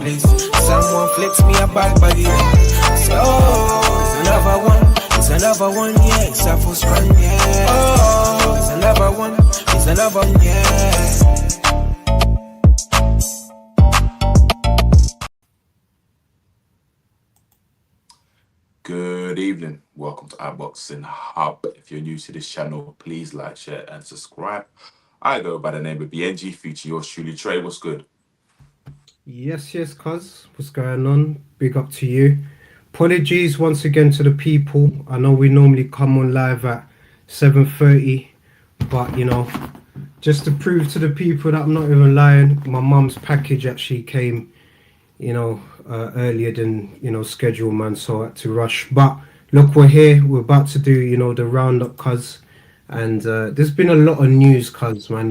place. Someone flicks me a back body. So, it's another one, yeah. It's a full strong, yeah. Oh, it's another one, yeah. Good evening. Welcome to iBoxingHub. If you're new to this channel, please like, share, and subscribe. I go by the name of BIYENGE, featuring yours truly, Tre. What's good? Yes, cuz. What's going on? Big up to you. Apologies once again to the people. I know we normally come on live at 7:30, but you know, just to prove to the people that I'm not even lying, my mum's package actually came, earlier than schedule, man. So I had to rush. But look, we're here. We're about to do the roundup, cuz, and there's been a lot of news, cuz, man.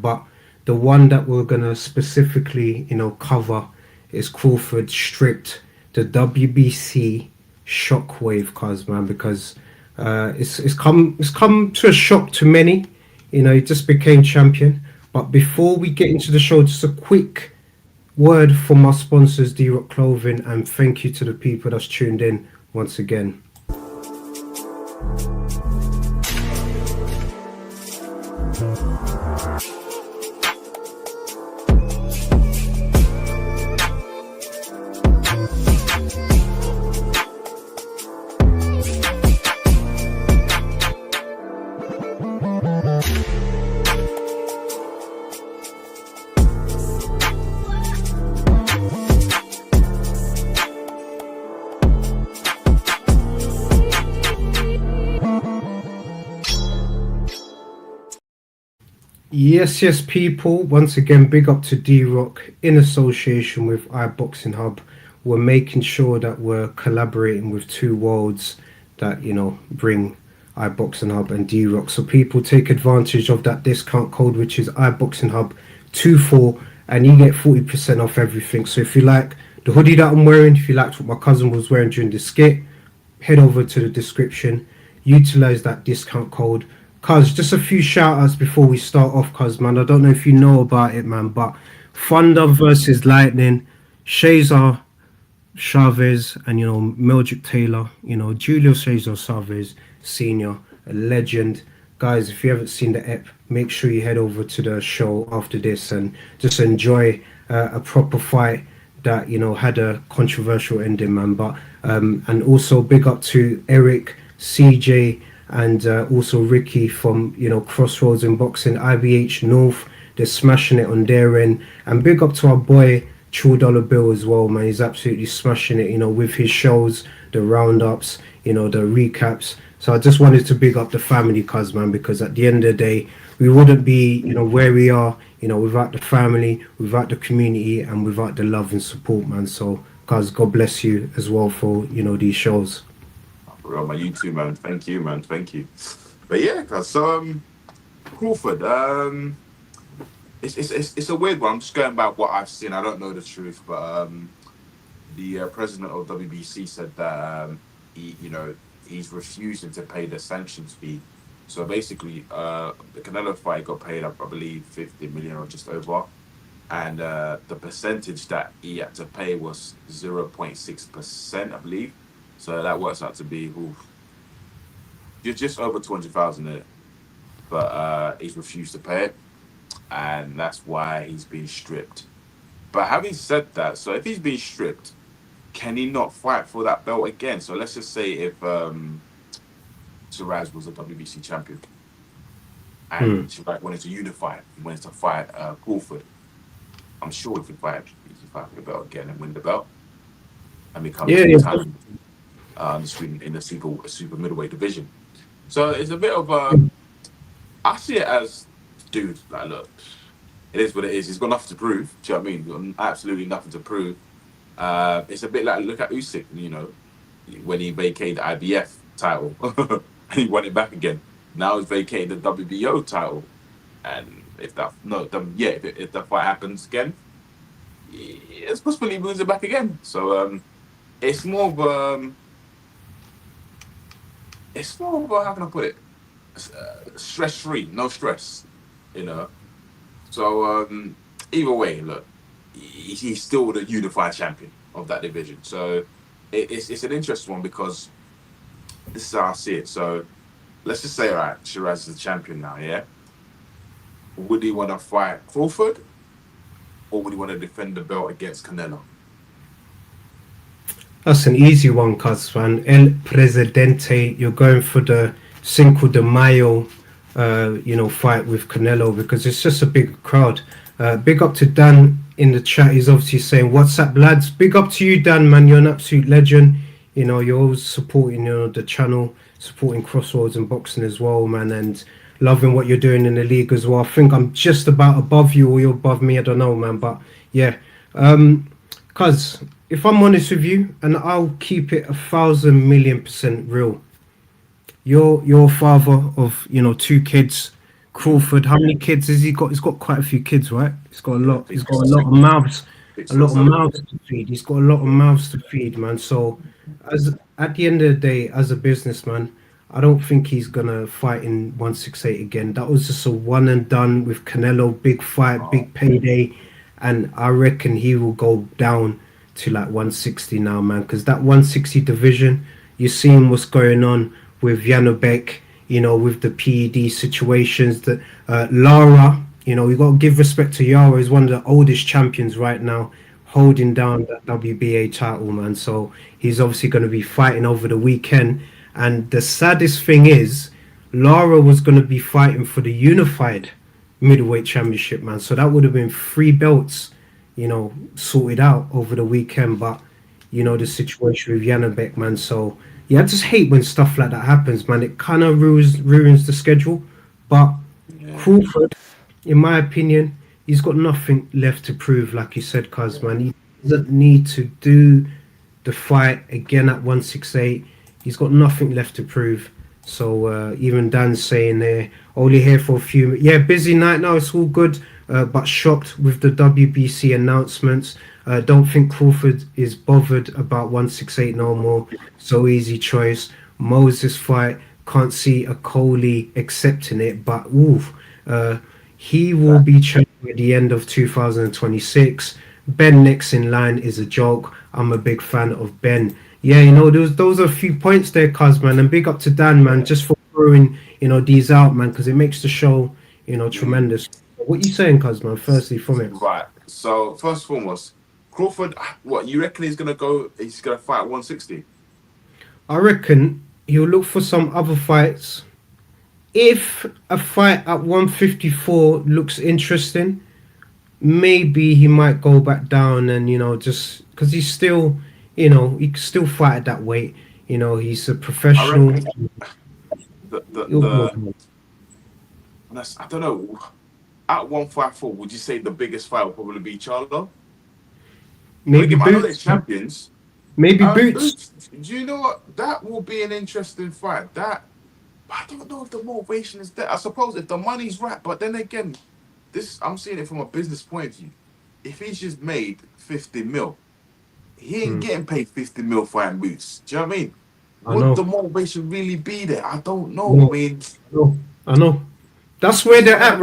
But the one that we're gonna specifically cover is Crawford stripped the WBC Shockwave, cuz, man, because it's come to a shock to many. He just became champion. But before we get into the show, just a quick word from our sponsors, D-Rock Clothing, and thank you to the people that's tuned in once again. Yes, people. Once again, big up to D-Rock in association with iBoxingHub. We're making sure that we're collaborating with two worlds that, bring iBoxingHub and D-Rock. So people take advantage of that discount code, which is iBoxingHub24, and you get 40% off everything. So if you like the hoodie that I'm wearing, if you liked what my cousin was wearing during the skit, head over to the description, utilize that discount code. Cuz, just a few shout outs before we start off, cuz, man. I don't know if you know about it, man, but Thunder versus Lightning, Cesar Chavez and, Mildred Taylor, Julio Cesar Chavez Sr., a legend. Guys, if you haven't seen the ep, make sure you head over to the show after this and just enjoy a proper fight that, had a controversial ending, man. But, and also big up to Eric, CJ, and also Ricky from Crossroads in Boxing, IBH North. They're smashing it on their end, and big up to our boy True Dollar Bill as well, man. He's absolutely smashing it, with his shows, the roundups, the recaps. So I just wanted to big up the family, cuz, man, because at the end of the day, we wouldn't be where we are without the family, without the community, and without the love and support, man. So cuz, God bless you as well for these shows. Bro, my YouTube, man. Thank you, man. Thank you. But yeah, so Crawford, it's a weird one. I'm just going by what I've seen. I don't know the truth, but the president of WBC said that he's refusing to pay the sanctions fee. So basically, the Canelo fight got paid up, I believe, 50 million or just over, and the percentage that he had to pay was 0.6%, I believe. So that works out to be just over 200,000 in it, but he's refused to pay it, and that's why he's been stripped. But having said that, so if he's been stripped, can he not fight for that belt again? So let's just say if Shiraz was a WBC champion and Shiraz wanted to unify, he wanted to fight Crawford, I'm sure he could fight for the belt again and win the belt and become two-time in the super middleweight division. So it's a bit of I see it as, dude, like, look, it is what it is. He's got nothing to prove. Do you know what I mean? He's got absolutely nothing to prove. It's a bit like, look at Usyk, when he vacated the IBF title and he won it back again. Now he's vacated the WBO title, and if the fight happens again, it's possible he wins it back again. So it's more of how can I put it? Stress-free, no stress, So either way, look, he's still the unified champion of that division. So it's an interesting one because this is how I see it. So let's just say, all right, Shiraz is the champion now, yeah? Would he want to fight Crawford or would he want to defend the belt against Canelo? That's an easy one, cuz, man. El Presidente, you're going for the Cinco de Mayo, fight with Canelo because it's just a big crowd. Big up to Dan in the chat. He's obviously saying, "What's up, lads?" Big up to you, Dan, man. You're an absolute legend. You know, you're always supporting, the channel, supporting Crossroads and boxing as well, man, and loving what you're doing in the league as well. I think I'm just about above you or you're above me. I don't know, man, but yeah. Cuz if I'm honest with you, and I'll keep it 1,000,000,000% real, you're a father of 2 kids. Crawford, how many kids has he got? He's got quite a few kids, right? He's got a lot. He's got a lot of mouths, to feed. He's got a lot of mouths to feed, man. So, as at the end of the day, as a businessman, I don't think he's gonna fight in 168 again. That was just a one and done with Canelo. Big fight, big payday, and I reckon he will go down to like 160 now, man. Because that 160 division, you're seeing what's going on with Janobek, with the PED situations. That Lara, you got to give respect to Yara. Is one of the oldest champions right now, holding down that WBA title, man. So he's obviously going to be fighting over the weekend. And the saddest thing is, Lara was going to be fighting for the unified middleweight championship, man. So that would have been 3 belts, sorted out over the weekend. But, the situation with Janobek, man. So, yeah, I just hate when stuff like that happens, man. It kind of ruins the schedule. But Crawford, in my opinion, he's got nothing left to prove, like you said, cuz, man. He doesn't need to do the fight again at 168. He's got nothing left to prove. So even Dan's saying there, only here for a few. Yeah, busy night now. It's all good, but shocked with the WBC announcements. Don't think Crawford is bothered about 168 no more. So easy choice. Moses fight. Can't see a Coley accepting it, but he will be champion at the end of 2026. Ben next in line is a joke. I'm a big fan of Ben. Yeah, those are a few points there, cuz, man, and big up to Dan, man, just for throwing, these out, man, because it makes the show, tremendous. What you saying, cuz, man? Firstly, from it. Right. So first and foremost, Crawford, what you reckon he's gonna go? He's gonna fight 160. I reckon he'll look for some other fights. If a fight at 154 looks interesting, maybe he might go back down and just because he's still. He can still fight at that weight. He's a professional. I don't know. At 154, would you say the biggest fight will probably be Charlo? Maybe I know they're Boots. champions. Maybe Boots. Do you know what? That will be an interesting fight. I don't know if the motivation is there. I suppose if the money's right, but then again, I'm seeing it from a business point of view. If he's just made 50 mil. He ain't getting paid 50 mil fighting Boots. Do you know what I mean? Would the motivation really be there? I don't know. No. I know. That's where they're at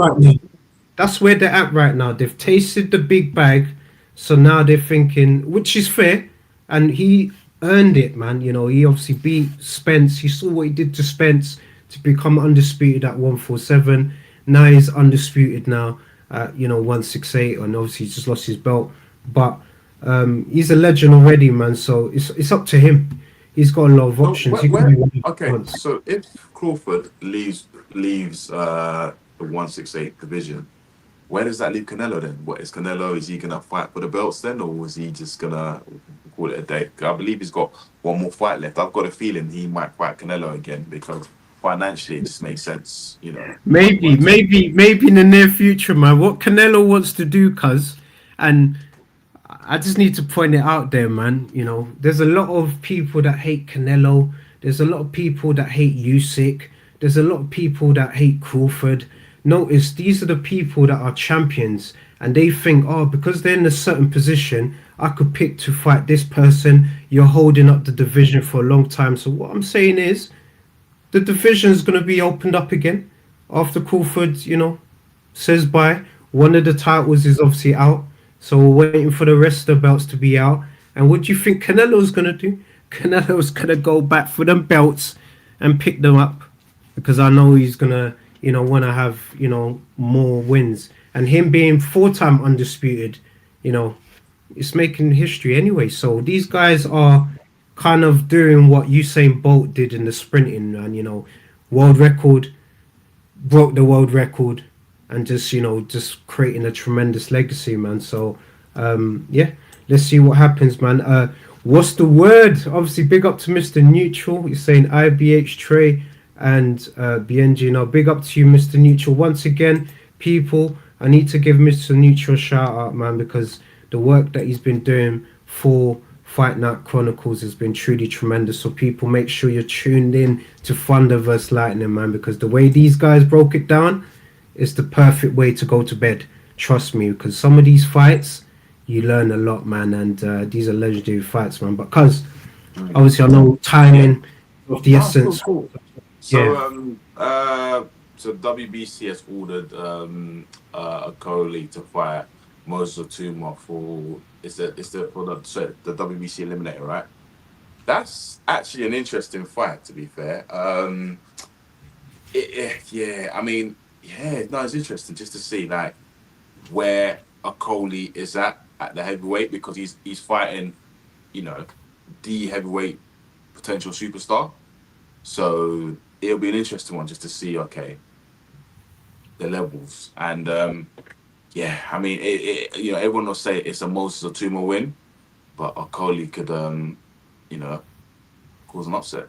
right now. They've tasted the big bag, so now they're thinking, which is fair, and he earned it, man. He obviously beat Spence. You saw what he did to Spence to become undisputed at 147. Now he's undisputed now at 168, and obviously he's just lost his belt, but. He's a legend already, man. So it's up to him. He's got a lot of options. So if Crawford leaves the 168 division, where does that leave Canelo then? What is Canelo? Is he gonna fight for the belts then, or is he just gonna call it a day? I believe he's got one more fight left. I've got a feeling he might fight Canelo again because financially it just makes sense. Maybe in the near future, man. What Canelo wants to do, cuz, and. I just need to point it out there, man. There's a lot of people that hate Canelo. There's a lot of people that hate Usyk. There's a lot of people that hate Crawford. Notice these are the people that are champions, and they think, because they're in a certain position, I could pick to fight this person. You're holding up the division for a long time. So what I'm saying is, the division is going to be opened up again after Crawford, says bye. One of the titles is obviously out. So we're waiting for the rest of the belts to be out. And what do you think Canelo's gonna do? Canelo's gonna go back for them belts and pick them up because I know he's gonna, want to have, more wins. And him being 4-time undisputed, it's making history anyway. So these guys are kind of doing what Usain Bolt did in the sprinting, and world record, broke the world record, and just creating a tremendous legacy, man. So yeah, let's see what happens, man. What's the word? Obviously, big up to Mr. Neutral. He's saying IBH Tre and BIYENGE. Now, big up to you, Mr. Neutral. Once again, people, I need to give Mr. Neutral a shout out, man, because the work that he's been doing for Fight Night Chronicles has been truly tremendous. So people, make sure you're tuned in to Thunder vs Lightning, man, because the way these guys broke it down is the perfect way to go to bed. Trust me, because some of these fights, you learn a lot, man, and these are legendary fights, man. But cuz obviously I know timing of the essence. Cool. So so WBC has ordered a colleague to fight Moses Tuma for the WBC Eliminator, right? That's actually an interesting fight, to be fair. It's interesting just to see like where a Coley is at the heavyweight, because he's fighting, the heavyweight potential superstar. So it'll be an interesting one just to see, okay, the levels. And everyone will say it's a Moses Tuma win, but a Coley could cause an upset.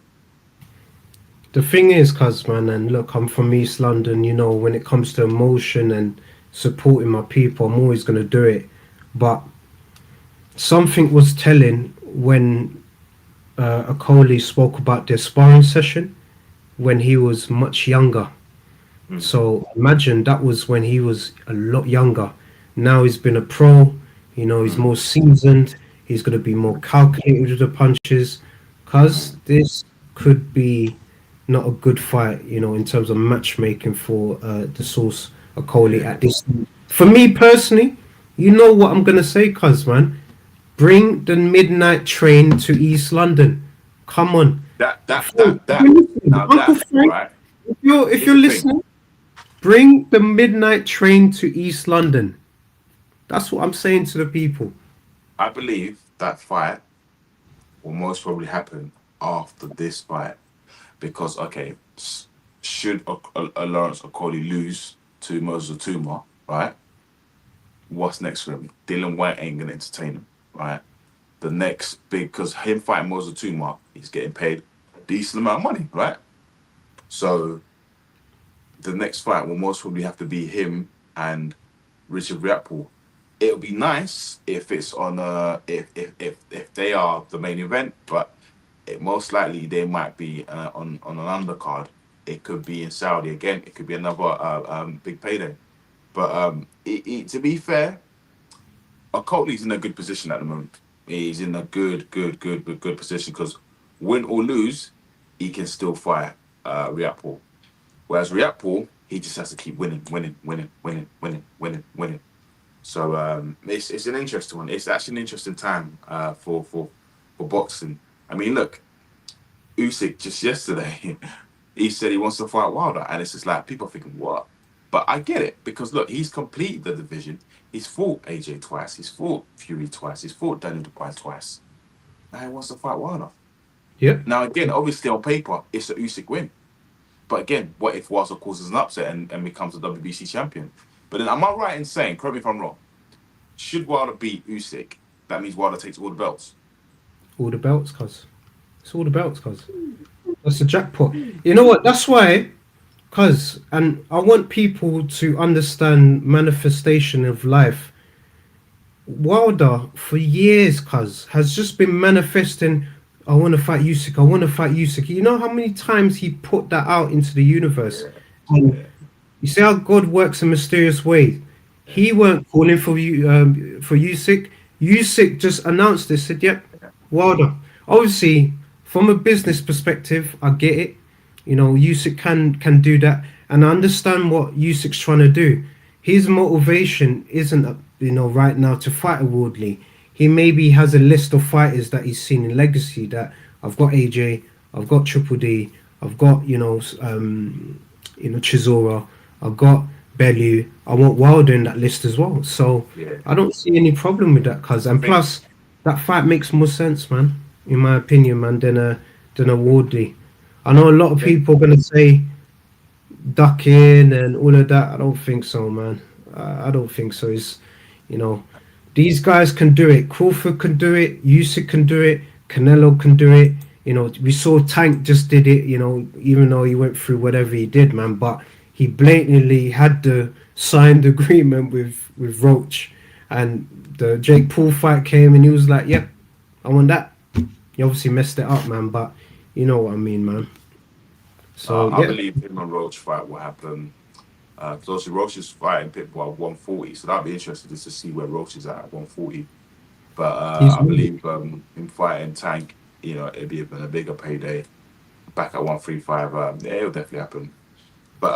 The thing is, cuz, man, and look, I'm from East London, when it comes to emotion and supporting my people, I'm always going to do it. But something was telling when Akoli spoke about their sparring session when he was much younger. So imagine that was when he was a lot younger. Now he's been a pro, he's more seasoned, he's going to be more calculated with the punches, because this could be not a good fight, in terms of matchmaking for the Source Akoli at this. For me personally, you know what I'm gonna say, cuz, man. Bring the midnight train to East London. Come on. Uncle Frank, right? If you're listening, bring the midnight train to East London. That's what I'm saying to the people. I believe that fight will most probably happen after this fight. Because, okay, should Lawrence Okoli lose to Moses Tuma, right? What's next for him? Dylan White ain't going to entertain him, right? The next big, because him fighting Moses Tuma, he's getting paid a decent amount of money, right? So the next fight will most probably have to be him and Richard Riakporhe. It'll be nice if it's on if they are the main event, but most likely they might be on an undercard. It could be in Saudi again. It could be another big payday. But to be fair, Okotley's in a good position at the moment. He's in a good position, because win or lose, he can still fight Riakporhe. Whereas Riakporhe, he just has to keep winning. So it's an interesting one. It's actually an interesting time for boxing. I mean, look, Usyk just yesterday, he said he wants to fight Wilder, and it's just like people are thinking, what? But I get it, because look, he's completed the division. He's fought AJ twice. He's fought Fury twice. He's fought Daniel Dubois twice. Now he wants to fight Wilder. Yeah. Now again, obviously on paper, it's a Usyk win. But again, what if Wilder causes an upset and becomes a WBC champion? But then, am I right in saying, correct me if I'm wrong, should Wilder beat Usyk, that means Wilder takes all the belts? All the belts, cuz. It's all the belts, cuz. That's the jackpot. You know what? That's why, cuz, and I want people to understand manifestation of life. Wilder, for years, cuz, has just been manifesting, I want to fight Usyk, I want to fight Usyk. You know how many times he put that out into the universe? And you see how God works in mysterious ways. He weren't calling for Usyk. Usyk just announced this, said, yep, Wilder. Obviously, from a business perspective, I get it. Usyk can do that. And I understand what Usyk's trying to do. His motivation isn't right now to fight a Wardley. He maybe has a list of fighters that he's seen in Legacy that I've got AJ, I've got Triple D, I've got Chisora, I've got Bellew. I want Wilder in that list as well. So I don't see any problem with that, cuz. And plus, that fight makes more sense, man, in my opinion, man, than a Wardley. I know a lot of people are gonna say duck in and all of that. I don't think so, man. I don't think so. It's these guys can do it. Crawford can do it. Usyk can do it. Canelo can do it. We saw Tank just did it. Even though he went through whatever he did, man, but he blatantly had the signed agreement with Roach, and the Jake Paul fight came, and he was like, "Yep, I want that." He obviously messed it up, man, but you know what I mean, man. So I believe him and Roach fight will happen. Because obviously Roach is fighting Pitbull at 140, so that'd be interesting just to see where Roach is at 140. But I believe him fighting Tank, it'd be a bigger payday. Back at 135, it'll definitely happen. But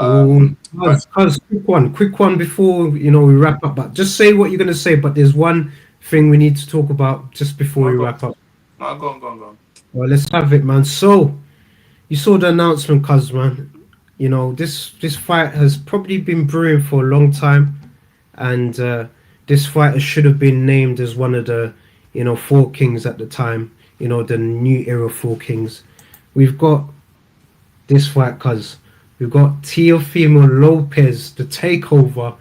quick one before we wrap up. But just say what you're gonna say. But there's one thing we need to talk about just before we wrap up. No, go on. Well, let's have it, man. So you saw the announcement, cuz, man. This fight has probably been brewing for a long time, and this fighter should have been named as one of the four kings at the time. The new era four kings. We've got this fight, cuz. We've got Teofimo Lopez, the takeover,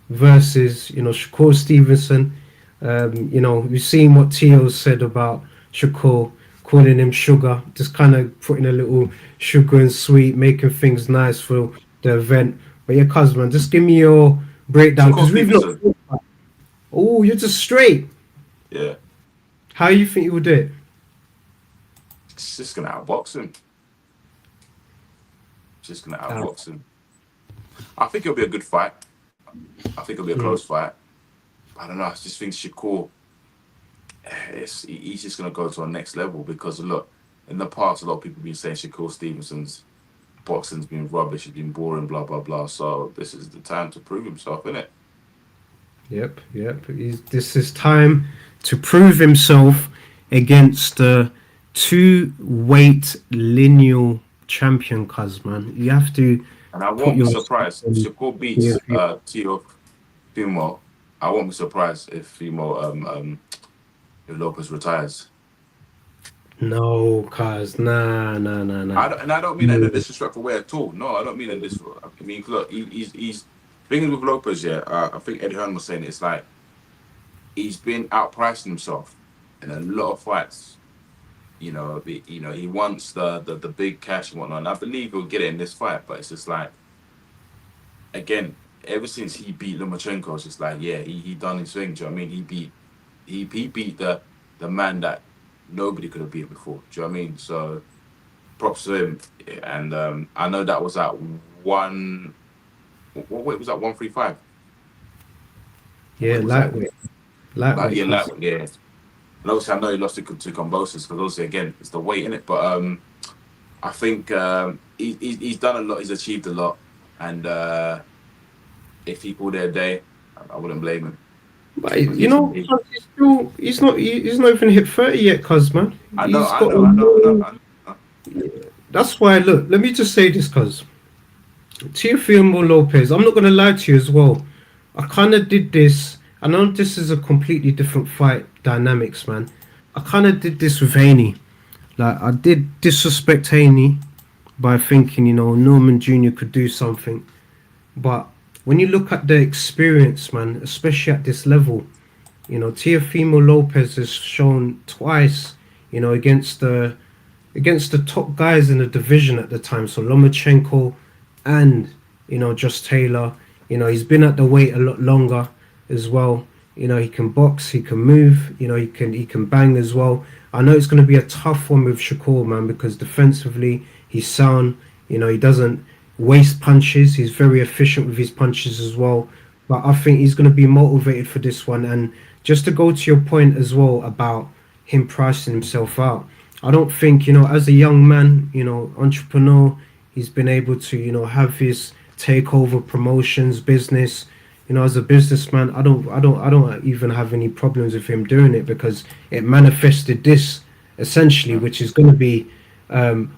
versus Shakur Stevenson. We've seen what Teo said about Shakur, calling him sugar, just kind of putting a little sugar and sweet, making things nice for the event. But yeah, cuz, man, just give me your breakdown, because we've not. Oh, you're just straight. Yeah. How you think you would do it? It's just gonna outbox him. I think it'll be a good fight. I think it'll be a close fight. I don't know. I just think Shakur, he's just going to go to a next level, because look, in the past, a lot of people have been saying Shakur Stevenson's boxing's been rubbish, it's been boring, blah, blah, blah. So this is the time to prove himself, isn't it? Yep. This is time to prove himself against the two-weight lineal champion, cuz, man. You have to. And I won't be surprised if Shakur beats Teofimo. I won't be surprised if if Lopez retires. No, cuz, nah. I don't mean that in a disrespectful way at all. No, I don't mean that this. I mean, look, he's thinking with Lopez. Yeah, I think Eddie Hearn was saying it's like he's been outpricing himself in a lot of fights. He wants the big cash and whatnot. And I believe he'll get it in this fight, but it's just like, again, ever since he beat Lomachenko, it's just like, yeah, he done his thing. Do you know what I mean? He beat the man that nobody could have beat before. Do you know what I mean? So props to him. And I know that was at what weight was that? 135. Yeah, lightweight. Yeah. And obviously, I know he lost to Kambosos, because obviously, again, it's the weight in it. But I think he's done a lot. He's achieved a lot, and if he called it a day, I wouldn't blame him. But he's not even hit 30 yet, cuz, man. I know. That's why. Look, let me just say this, cuz. Teofimo Lopez, I'm not gonna lie to you as well. I kind of did this. I know this is a completely different fight dynamics, man. I kind of did this with Haney. Like, I did disrespect Haney by thinking, Norman Jr. could do something. But when you look at the experience, man, especially at this level, Teofimo Lopez has shown twice, against the top guys in the division at the time. So Lomachenko and, Josh Taylor. He's been at the weight a lot longer as well. He can box, he can move, he can bang as well. I know it's going to be a tough one with Shakur, man, because defensively he's sound. He doesn't waste punches. He's very efficient with his punches as well. But I think he's going to be motivated for this one. And just to go to your point as well about him pricing himself out, I don't think, as a young man, entrepreneur, he's been able to, have his takeover promotions business. you know, as a businessman, I don't even have any problems with him doing it because it manifested this essentially, which is going to be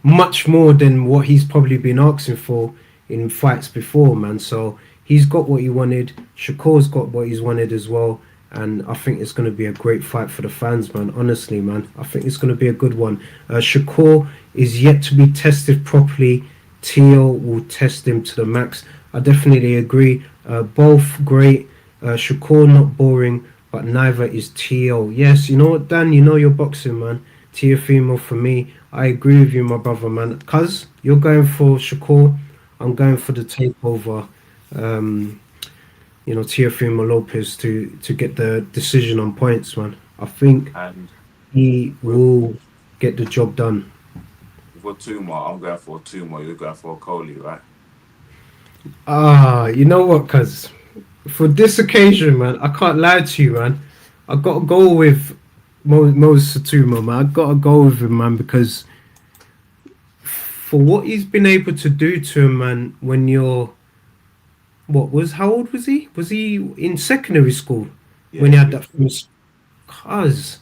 much more than what he's probably been asking for in fights before, man. So he's got what he wanted. Shakur's got what he's wanted as well. And I think it's going to be a great fight for the fans, man. Honestly, man, I think it's going to be a good one. Shakur is yet to be tested properly. Teo will test him to the max. I definitely agree. Both great. Shakur not boring, but neither is Teo. Yes, you know what, Dan? You know your boxing, man. Teofimo for me. I agree with you, my brother, man. Cuz you're going for Shakur, I'm going for the takeover. You know, Teofimo Lopez to get the decision on points, man. I think he will get the job done. For Tuma, I'm going for Tuma. You're going for Coley, right? You know what, cuz for this occasion, man, I can't lie to you, man. I got to go with Moses Satuma, man. I got to go with him, man, because for what he's been able to do to him, man, when you're how old was he? Was he in secondary school when he had that famous? Cuz,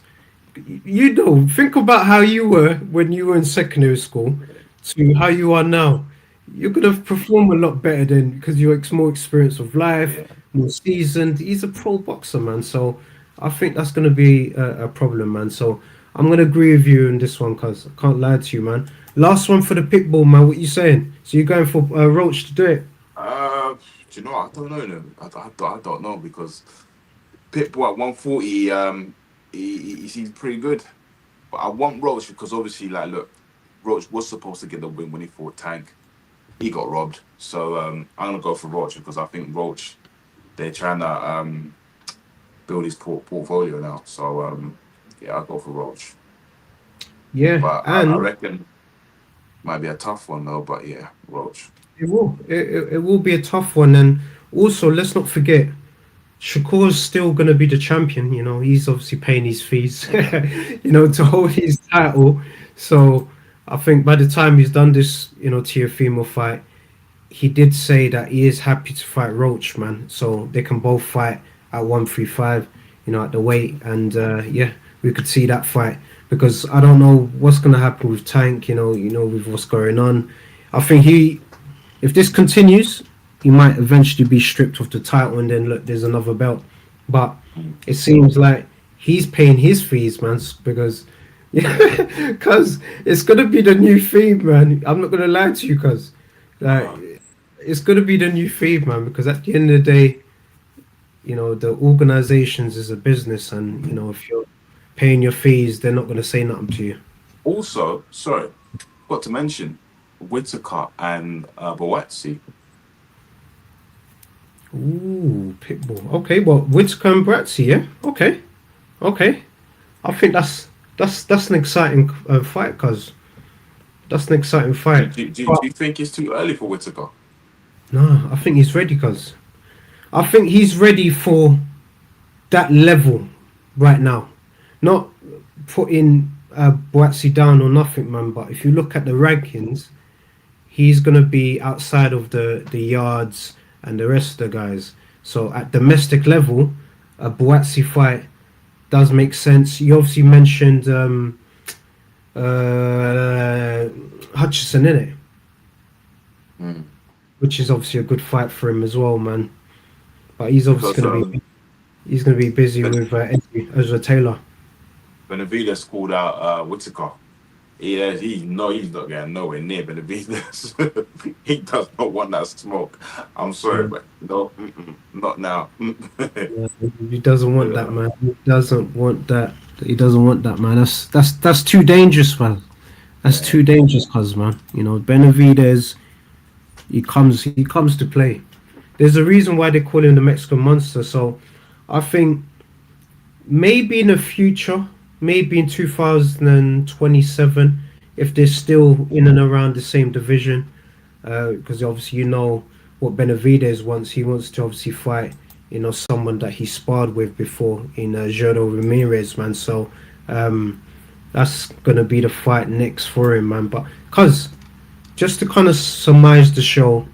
you know, think about how you were when you were in secondary school to how you are now. You're gonna perform a lot better then because you're more experience of life, more seasoned. He's a pro boxer, man. So I think that's gonna be a problem, man. So I'm gonna agree with you on this one, cuz I can't lie to you, man. Last one for the pitbull, man. What you saying? So you're going for Roach to do it? Do you know? I don't know. No. I don't know because Pitbull at 140, he seems pretty good. But I want Roach because obviously, like, look, Roach was supposed to get the win when he fought Tank. He got robbed. So I'm gonna go for Roach because I think Roach, they're trying to build his portfolio now. So yeah, I'll go for Roach. Yeah, but and I reckon might be a tough one though. But yeah, Roach. It will. It will be a tough one. And also, let's not forget, Shakur's still going to be the champion. You know, he's obviously paying his fees, you know, to hold his title. So I think by the time he's done this, you know, Teofimo fight, he did say that he is happy to fight Roach, man. So they can both fight at 135, you know, at the weight. And yeah, we could see that fight because I don't know what's going to happen with Tank, you know, with what's going on. I think if this continues, he might eventually be stripped of the title and then look, there's another belt. But it seems like he's paying his fees, man, because it's gonna be the new feed, man. I'm not gonna lie to you, cuz it's gonna be the new feed, man, because at the end of the day, you know, the organizations is a business, and you know, if you're paying your fees, they're not gonna say nothing to you. Also, sorry, got to mention Whitaker and Boatsi. Ooh, Pitbull. Okay, well, Whitaker and Boatsi, yeah. Okay. I think that's an exciting fight, cuz that's an exciting fight. Do you think it's too early for Whitaker? No, I think he's ready, cuz I think he's ready for that level right now. Not putting Boatsi down or nothing, man. But if you look at the rankings, he's gonna be outside of the yards and the rest of the guys. So at domestic level, a Boatsi fight does make sense. You obviously mentioned Hutchison, innit? Which is obviously a good fight for him as well, man. But he's obviously gonna be busy with Ezra Taylor. Benavidez called out Whitaker. He's not getting nowhere near Benavidez. He does not want that smoke. I'm sorry, but no, not now. He doesn't want that, man. He doesn't want that. He doesn't want that, man. That's too dangerous, man. That's too dangerous, cuz, man. You know, Benavidez, he comes to play. There's a reason why they call him the Mexican Monster. So I think maybe in the future, maybe in 2027, if they're still in and around the same division, because obviously you know what Benavidez wants. He wants to obviously fight, you know, someone that he sparred with before in Gerardo Ramirez, man. So that's gonna be the fight next for him, man. But cuz just to kind of surmise the show,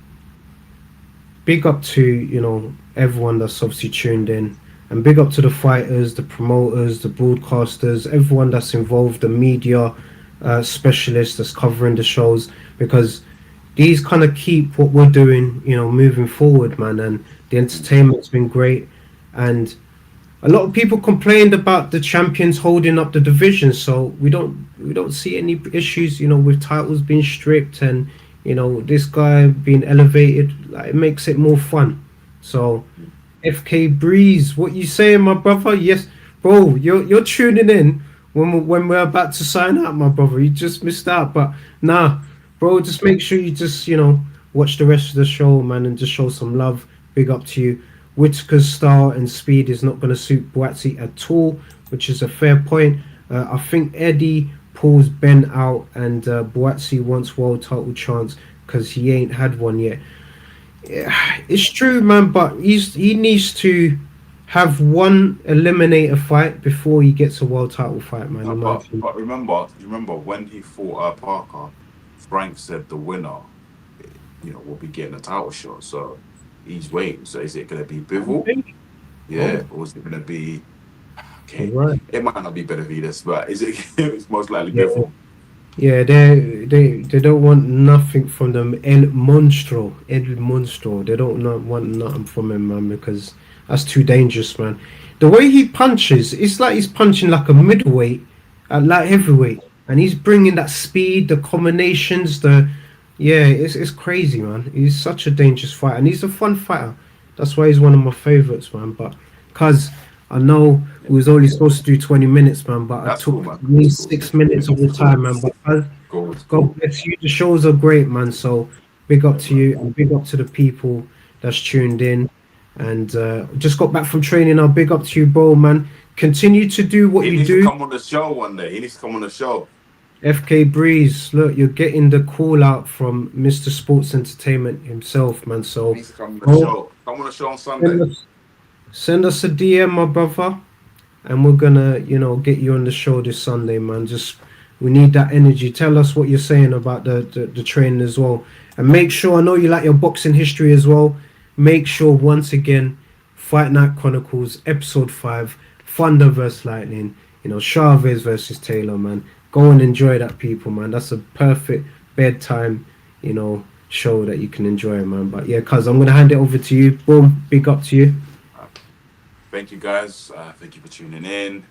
big up to, you know, everyone that's obviously tuned in. And big up to the fighters, the promoters, the broadcasters, everyone that's involved, the media specialists that's covering the shows, because these kind of keep what we're doing, moving forward, man. And the entertainment's been great. And a lot of people complained about the champions holding up the division, so we don't see any issues, with titles being stripped and this guy being elevated. Like, it makes it more fun. So, FK Breeze, what you saying, my brother? Yes, bro, you're tuning in when we're about to sign out, my brother. You just missed out, but nah, bro, just make sure you just watch the rest of the show, man, and just show some love. Big up to you. Whitaker's style and speed is not going to suit Boatsy at all, which is a fair point. I think Eddie pulls Ben out, and Boatsy wants world title chance because he ain't had one yet. Yeah, it's true, man, but he needs to have one eliminator fight before he gets a world title fight, man. No, but remember when he fought Parker, Frank said the winner, will be getting a title shot. So he's waiting. So is it going to be Bivol? Yeah, or is it going to be? Okay, right. It might not be Benavides, but is it? It's most likely Bivol. Yeah, they don't want nothing from them. El Monstro. They don't want nothing from him, man, because that's too dangerous, man. The way he punches, it's like he's punching like a middleweight at light heavyweight, and he's bringing that speed, the combinations, it's crazy, man. He's such a dangerous fighter, and he's a fun fighter. That's why he's one of my favorites, man. But because I know it was only supposed to do 20 minutes, man, but I took at least 6 minutes of the time, man. But God bless you. The shows are great, man. So big up to you, and big up to the people that's tuned in. And just got back from training now. Big up to you, bro, man. Continue to do what you do. He needs to come on the show one day. He needs to come on the show. FK Breeze, look, you're getting the call out from Mr. Sports Entertainment himself, man. So he needs to come on the show. Come on the show on Sunday. Send us a DM, my brother, and we're gonna, get you on the show this Sunday, man. We need that energy. Tell us what you're saying about the training as well, and make sure. I know you like your boxing history as well. Make sure once again, Fight Night Chronicles episode 5, Thunder vs Lightning. Chavez versus Taylor, man. Go and enjoy that, people, man. That's a perfect bedtime, show that you can enjoy, man. But yeah, cuz I'm gonna hand it over to you. Boom, big up to you. Thank you, guys. Thank you for tuning in.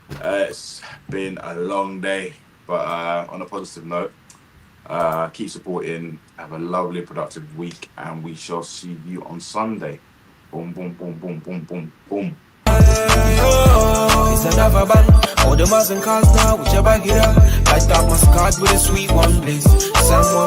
It's been a long day, but on a positive note, keep supporting. Have a lovely, productive week, and we shall see you on Sunday. Boom, boom, boom, boom, boom, boom, boom. It's another bang. All the Muslim cars now, whichever get up. Light up my scarf with a sweet one, please. Someone